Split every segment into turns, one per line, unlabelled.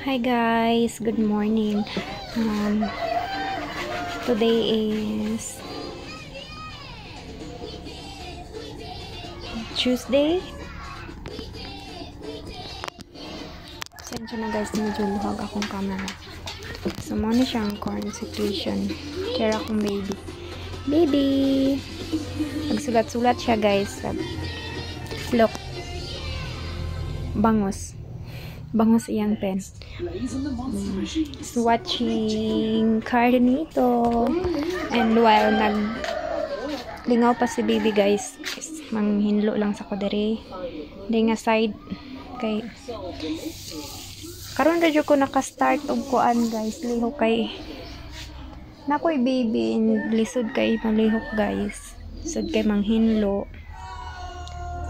Hi guys, good morning. Today is Tuesday. Sensya na guys, medyo luhag akong camera. So, muna siyang corn situation. Share akong baby. Baby! Nagsulat-sulat siya guys. Look. Bangos. Bangos iyang pen. Swatching card nito. And while lingaw pa si baby guys, manghinlo lang sa kodere. Hindi nga side kay karon radyo ko naka-start og kuan guys, lihok kay nakoy baby lisod kay malihok guys. Lisod kay manghinlo.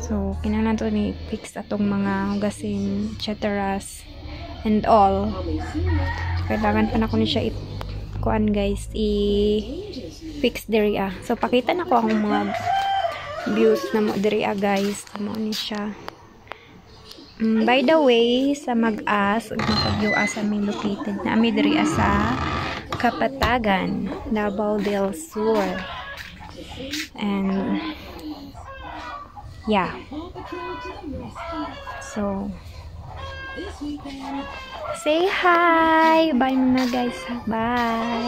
So, kinahanglan to ni fix atong mga hugasin, cetera and all. Kailangan pa na ko ni siya kuan guys, i-fix diri ah. So, pakita na ko akong mga views na mo diri ah guys. Amo ni siya. By the way, sa Mag-as, mag-view sa may located na ami diri sa Kapatagan, Davao del Sur. And yeah. So, say hi. Bye muna guys. Bye.